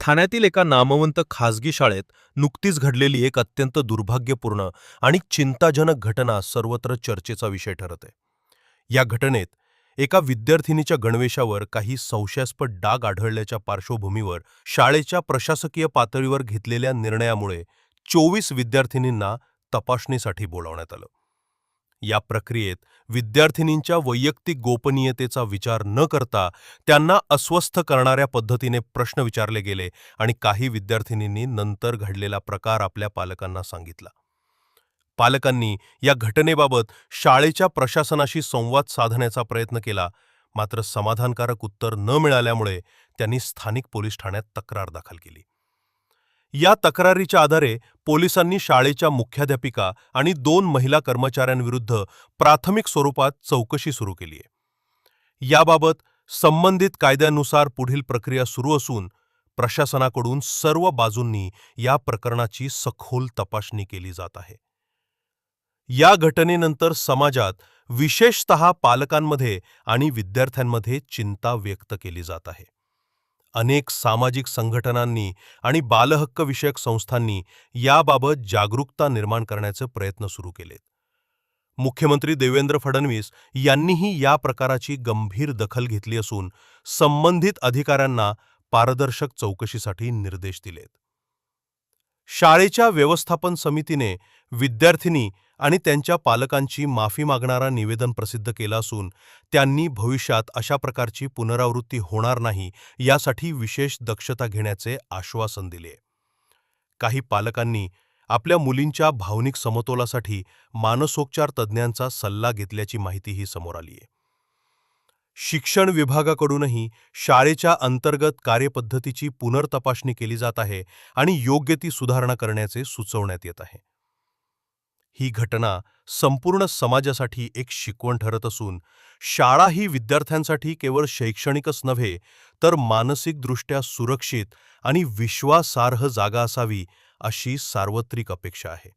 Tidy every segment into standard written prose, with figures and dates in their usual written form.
ठाण्यातील एका नामवंत खासगी शाळेत नुकतीच घडलेली एक अत्यंत दुर्भाग्यपूर्ण आणि चिंताजनक घटना सर्वत्र चर्चेचा विषय ठरत आहे. या घटनेत एका विद्यार्थिनीच्या गणवेशावर काही संशयास्पद डाग आढळल्याच्या पार्श्वभूमीवर शाळेच्या प्रशासकीय पातळीवर घेतलेल्या निर्णयामुळे 24 विद्यार्थिनींना तपासणीसाठी बोलावण्यात आलं. या प्रक्रियेत विद्यार्थिनींच्या वैयक्तिक गोपनीयतेचा विचार न करता त्यांना अस्वस्थ करणाऱ्या पद्धतीने प्रश्न विचारले गेले आणि काही विद्यार्थिनींनी नंतर घडलेला प्रकार आपल्या पालकांना सांगितला. पालकांनी या घटनेबाबत शाळेच्या प्रशासनाशी संवाद साधण्याचा प्रयत्न केला, मात्र समाधानकारक उत्तर न मिळाल्यामुळे त्यांनी स्थानिक पोलीस ठाण्यात तक्रार दाखल केली. या तक्रारीच्या आधारे पोलिसांनी शाळेच्या मुख्याध्यापिका आणि 2 महिला कर्मचाऱ्यांविरुद्ध प्राथमिक स्वरूपात चौकशी सुरू केली आहे. याबाबत संबंधित कायद्यानुसार पुढील प्रक्रिया सुरू असून प्रशासनाकडून सर्व बाजूंनी या प्रकरणाची सखोल तपासणी केली जात आहे. या घटनेनंतर समाजात विशेषतः पालकांमध्ये आणि विद्यार्थ्यांमध्ये चिंता व्यक्त केली जात आहे. अनेक सामाजिक संघटनांनी आणि बालहक्क विषयक संस्थांनी याबाबत जागरूकता निर्माण करण्याचे प्रयत्न सुरू केलेत. मुख्यमंत्री देवेंद्र फडणवीस यांनीही या प्रकाराची गंभीर दखल घेतली असून संबंधित अधिकाऱ्यांना पारदर्शक चौकशीसाठी निर्देश दिलेत. शाळेच्या व्यवस्थापन समितीने विद्यार्थिनी आणि त्यांच्या पालकांची माफी मागणारा निवेदन प्रसिद्ध केला असून त्यांनी भविष्यात अशा प्रकारची पुनरावृत्ती होणार नाही यासाठी विशेष दक्षता घेण्याचे आश्वासन दिले. काही पालकांनी आपल्या मुलींच्या भावनिक समतोलासाठी मानसोपचार तज्ज्ञांचा सल्ला घेतल्याची माहितीही समोर आली आहे. शिक्षण विभागाकडूनही शाळेच्या अंतर्गत कार्यपद्धतीची पुनर्तपासणी केली जात आहे आणि योग्य ती सुधारणा करण्याचे सुचवण्यात येत आहे. ही घटना संपूर्ण समाजासाठी एक शिकवण ठरत असून शाळा ही विद्यार्थ्यांसाठी केवळ शैक्षणिकच नव्हे तर मानसिकदृष्ट्या सुरक्षित आणि विश्वासार्ह जागा असावी अशी सार्वत्रिक अपेक्षा आहे.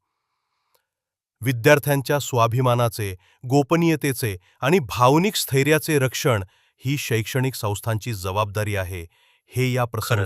विद्यार्थ्यांच्या स्वाभिमानाचे, गोपनीयतेचे आणि भावनिक स्थैर्याचे रक्षण ही शैक्षणिक संस्थांची जबाबदारी आहे, हे या प्रसंगात